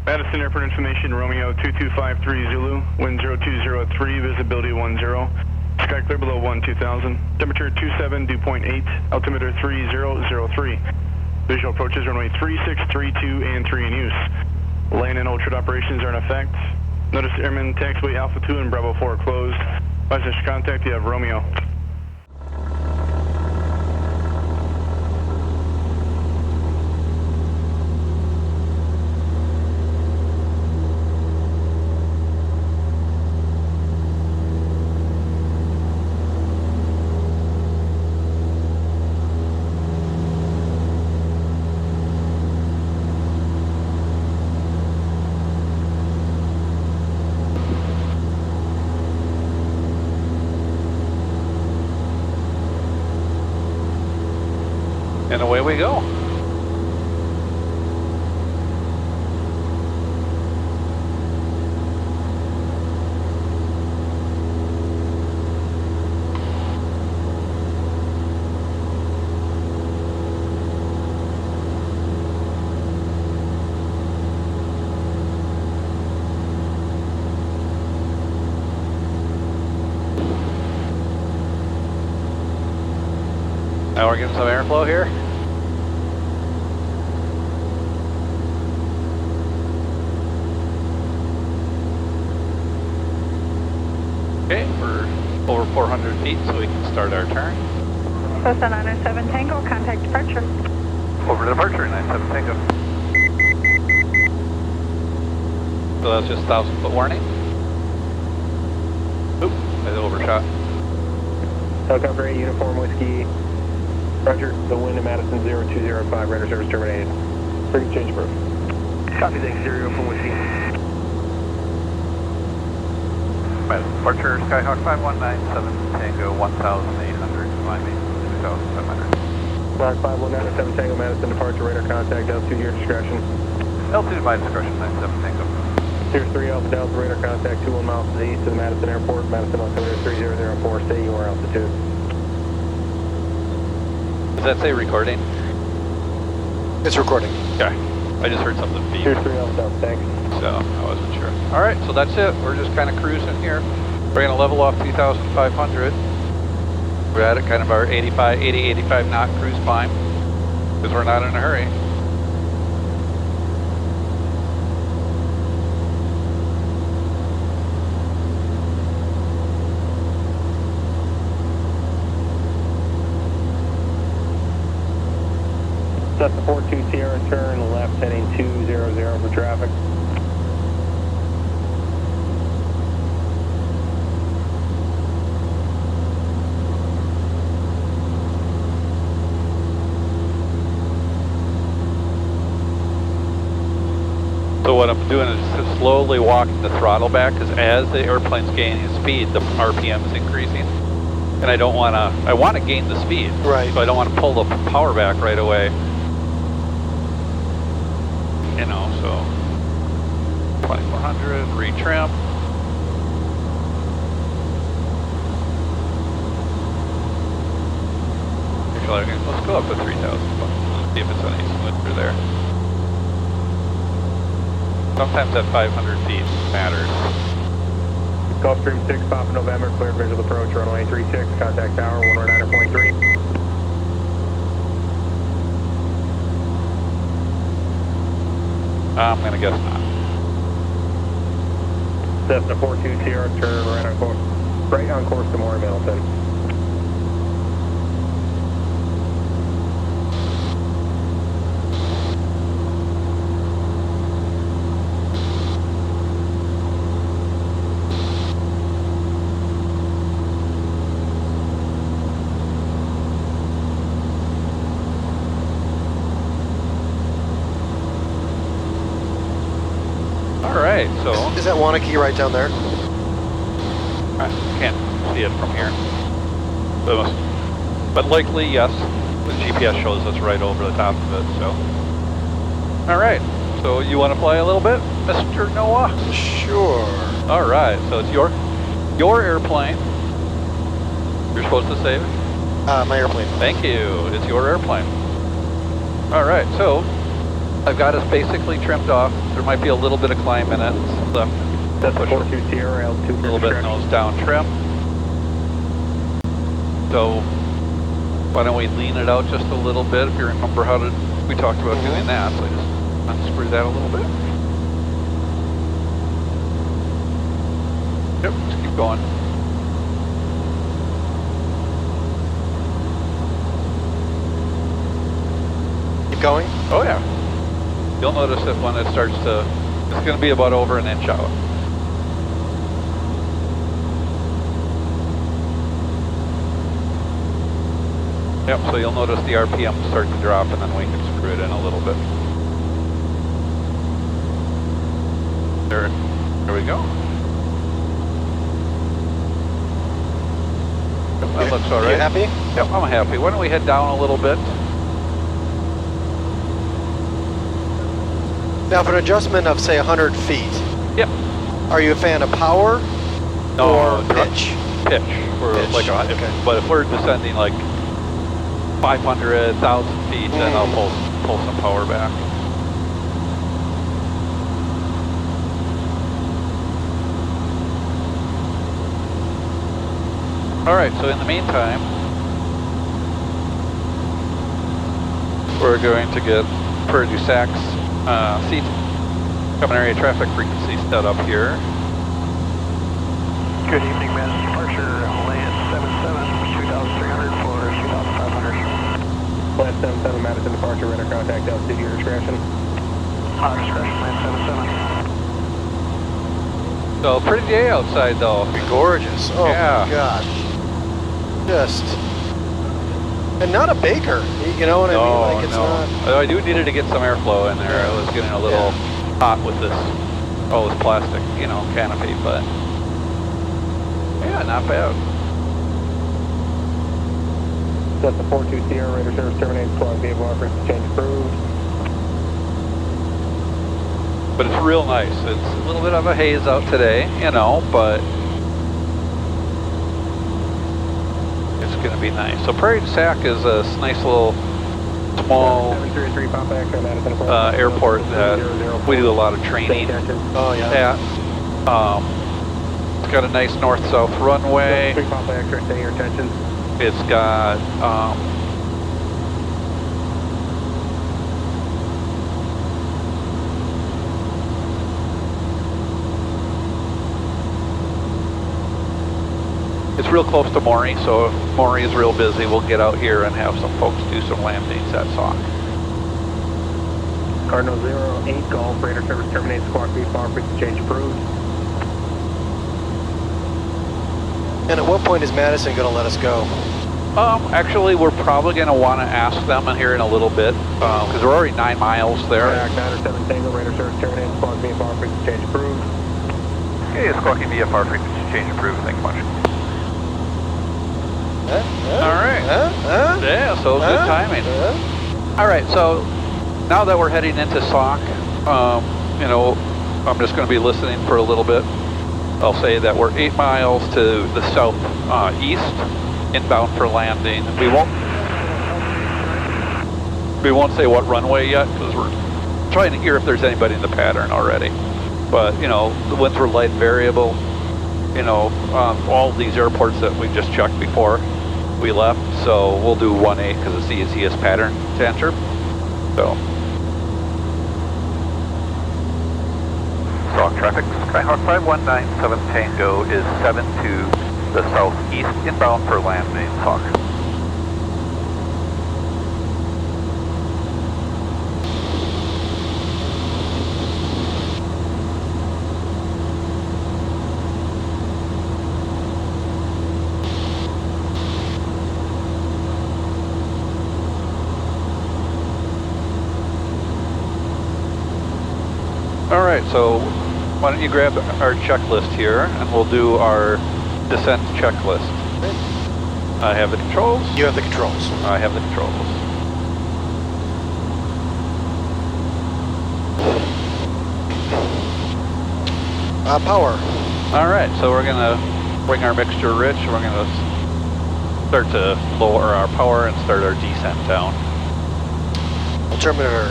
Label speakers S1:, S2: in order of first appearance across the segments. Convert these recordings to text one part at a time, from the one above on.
S1: Madison Airport information, Romeo 2253 Zulu, wind 0203, visibility 10. Sky clear below 2000. Temperature 27, dew point 8, altimeter 3003. Visual approaches runway 36, 32, and 3 in use. Land and ultra operations are in effect. Notice airman taxiway Alpha 2 and Bravo 4 closed. License contact, you have Romeo.
S2: And away we go. Now we're getting some airflow here. Okay, we're over 400 feet, so we can start our turn.
S3: Cessna 907 Tango, contact departure.
S2: Over to departure, 97 Tango. So that's just 1,000-foot warning. Oop, I overshot.
S4: Sauk-Prairie Uniform Whiskey. Roger, the wind in Madison 0205, radar service terminated. Frequency change approved. Copy, thanks, Uniform Whiskey.
S2: Madison departure, Skyhawk 5197 Tango 1800, climb me 2500.
S4: Rock 5197 Tango, Madison departure, radar contact, altitude your discretion.
S2: Altitude my discretion, 97 Tango.
S4: Sears 3 Alpha Delta, radar contact 21 miles to the east of the Madison Airport, Madison altimeter 3004, stay your altitude.
S2: Does that say recording?
S5: It's recording.
S2: Okay. I just heard something beep.
S4: Sears 3 Alpha Delta, thanks.
S2: So I wasn't sure. All right, so that's it. We're just kind of cruising here. We're going to level off 2,500. We're at kind of our 80, 85 knot cruise climb because we're not in a hurry.
S4: That's the 42 Sierra, turn left heading 200 for traffic.
S2: So what I'm doing is just slowly walking the throttle back because as the airplane's gaining speed, the RPM is increasing. And I don't want to, I want to gain the speed.
S5: Right.
S2: So I don't want to pull the power back right away. You know, so 2400, retrim. Actually, let's go up to 3000. See if it's any smoother there. Sometimes that 500 feet matters.
S4: Gulfstream 6, Papa November, clear visual approach, runway 36, contact tower, 109.3.
S2: I'm going to guess not.
S4: Cessna 42 Sierra, turn right on course to Maury Middleton.
S2: Alright, so...
S5: Is that Wanakee right down there?
S2: I can't see it from here. But likely, yes. The GPS shows us right over the top of it, so... Alright, so you want to play a little bit, Mr. Noah?
S5: Sure.
S2: Alright, so it's your airplane. You're supposed to save it?
S5: My airplane.
S2: Thank you. It's your airplane. Alright, so I've got us basically trimmed off. There might be a little bit of climb in it. So
S4: That's
S2: push
S4: 42 Sierra, altitude.
S2: a little bit nose down trim. So why don't we lean it out just a little bit? If you remember how we talked about doing that. So just unscrew that a little bit. Yep, just keep going.
S5: Keep going?
S2: Oh yeah. You'll notice that when it starts to, it's going to be about over an inch out. Yep, so you'll notice the RPM start to drop and then we can screw it in a little bit. There we go. Yep, that looks all right.
S5: You happy?
S2: Yep, I'm happy. Why don't we head down a little bit?
S5: Now for an adjustment of say 100 feet,
S2: Yep.
S5: are you a fan of power or pitch?
S2: Pitch. Or
S5: Pitch,
S2: like a,
S5: okay.
S2: but if we're descending like 500, 1,000 feet, then I'll pull some power back. All right, so in the meantime, we're going to get Prairie du Sac's seat common area traffic frequency set up here.
S4: Good evening, Madison departure, land 77, 2,300 for 2,500. Land 77, Madison departure, radar contact, altitude, your discretion. Discretion, land 77.
S2: So pretty day outside though.
S5: Gorgeous. Oh
S2: Yeah.
S5: my gosh. Just, and not a baker, you know what I mean? Like it's not.
S2: Although I do needed to get some airflow in there. I was getting a little hot with this, all this plastic, you know, canopy, but yeah, not bad.
S4: That's the 42 Sierra, radar service terminated, squawk vehicle offer, change approved.
S2: But it's real nice. It's a little bit of a haze out today, you know, but it's going to be nice. So Prairie du Sac is a nice little small airport that we do a lot of training
S5: Oh yeah.
S2: at. It's got a nice north-south runway. It's got it's real close to Maury, so if Maury is real busy, we'll get out here and have some folks do some landings at Sauk.
S4: Cardinal 08 Golf, radar service terminates, squawk vehicle frequency change approved.
S5: And at what point is Madison going to let us go?
S2: Actually, we're probably going to want to ask them in here in a little bit, because we're already 9 miles there.
S4: Track 907 Tango, radar service terminates, squawk VFR frequency change approved.
S2: Okay, squawking VFR frequency change approved, thank you much. Alright. Yeah, so good timing. Alright, so now that we're heading into Sauk, you know, I'm just going to be listening for a little bit. I'll say that we're 8 miles to the southeast, inbound for landing. We won't say what runway yet because we're trying to hear if there's anybody in the pattern already. But you know, the winds were light and variable. You know, all these airports that we just checked before we left. So we'll do 1-8 because it's the easiest pattern to enter. So. Sauk traffic, Skyhawk 5197 Tango is 7 to the southeast, inbound for landing, Sauk. All right, so why don't you grab our checklist here and we'll do our descent checklist. I have the controls.
S5: You have the controls.
S2: I have the controls.
S5: Power.
S2: All right, so we're gonna bring our mixture rich. We're gonna start to lower our power and start our descent down.
S5: Altimeter.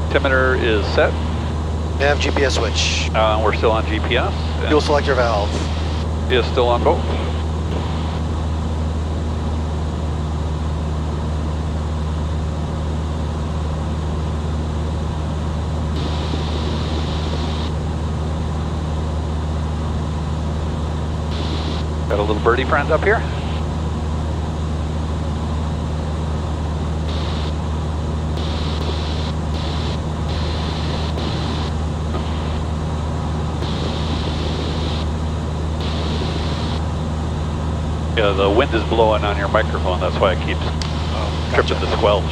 S2: Altimeter is set.
S5: Nav GPS switch.
S2: We're still on GPS.
S5: Fuel selector valve.
S2: Is still on both. Got a little birdie friend up here. Yeah, the wind is blowing on your microphone, that's why it keeps tripping the squelch.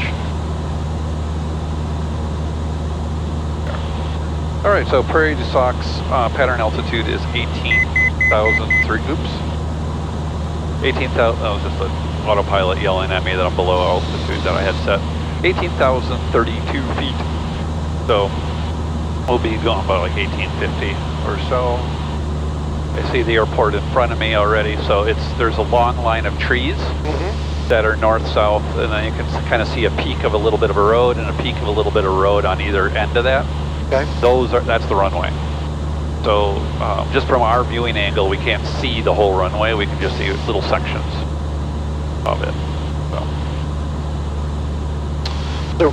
S2: All right, so Prairie du Sac's pattern altitude is 18,003, oops. 18,000, that was just the autopilot yelling at me that I'm below altitude that I had set. 18,032 feet. So we'll be going about like 1850 or so. I see the airport in front of me already, so there's a long line of trees that are north-south, and then you can kind of see a peak of a little bit of a road and a peak of a little bit of road on either end of that.
S5: Okay.
S2: That's the runway. So just from our viewing angle, we can't see the whole runway. We can just see little sections of it.
S5: So,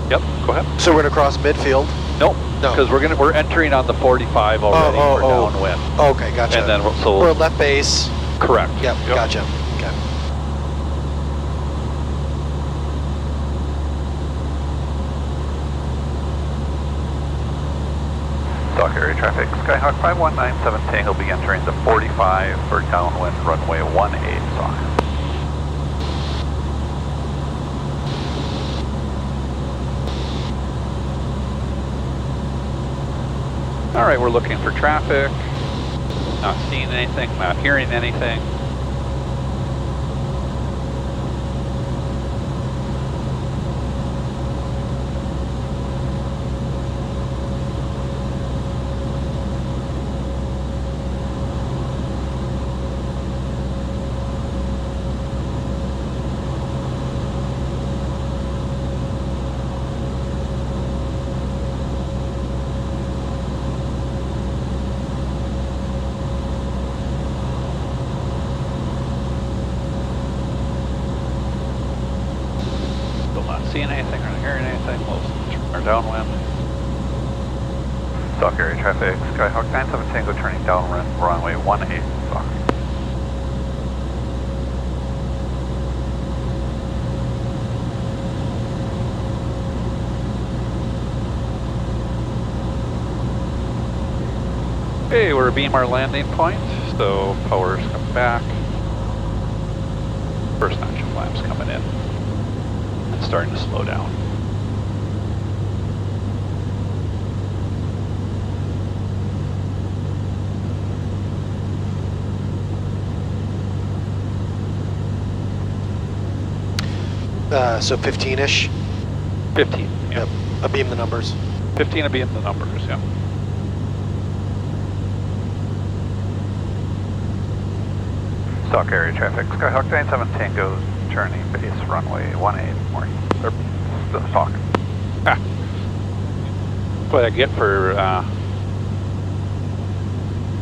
S2: yep, go ahead.
S5: so we're gonna cross midfield?
S2: Nope.
S5: No.
S2: Because we're entering on the 45 already for downwind.
S5: Okay, gotcha.
S2: And then
S5: we're left base.
S2: Correct.
S5: Yep, gotcha. Okay.
S2: Sauk-Prairie traffic, Skyhawk 5197 Tango will be entering the 45 for downwind runway 18 Sauk. All right, we're looking for traffic, not seeing anything, not hearing anything. Seeing anything or hearing anything, we'll turn downwind. Sauk-Prairie traffic, Skyhawk 97 Tango turning downwind, runway 18 Sauk. Okay, we're abeam our landing point, so power's coming back. First notch of flaps coming in. Starting to slow down.
S5: So 15-ish?
S2: 15, yeah.
S5: Yep. Abeam the numbers.
S2: 15 abeam the numbers, yeah. Sauk-Prairie traffic, Skyhawk 97 Tango turning base runway 18 more. Sauk. Ah. That's what I get for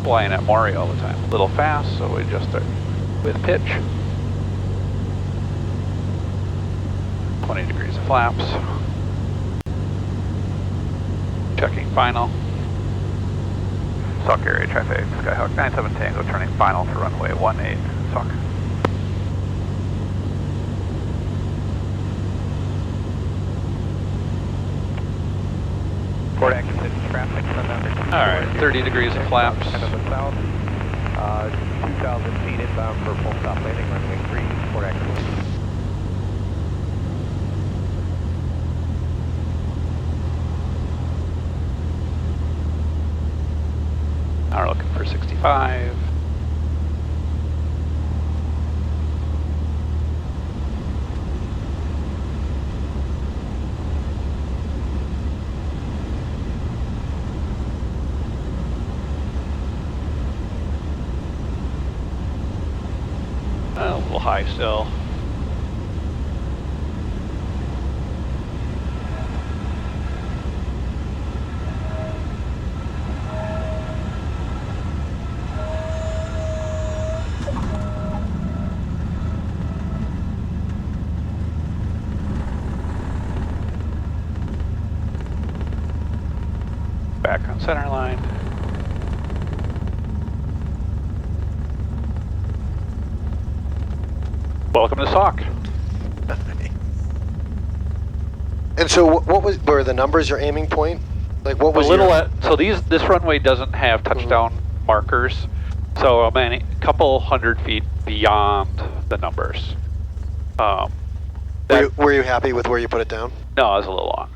S2: flying at Maury all the time. A little fast, so we just start with pitch. 20 degrees of flaps. Checking final. Sauk-Prairie traffic, Skyhawk 97 Tango turning final for runway 18 Sauk.
S4: Port active traffic.
S2: All right, 30 degrees of flaps.
S4: Kind of the south. 2,000 feet inbound for full stop landing, runway 3, port active.
S2: Now we're looking for 65. A little high still. back on center line. Welcome to Sauk.
S5: And so what were the numbers your aiming point? Like what was
S2: so this runway doesn't have touchdown markers, so I'm a couple 100 feet beyond the numbers.
S5: Were you happy with where you put it down?
S2: No, I was a little long.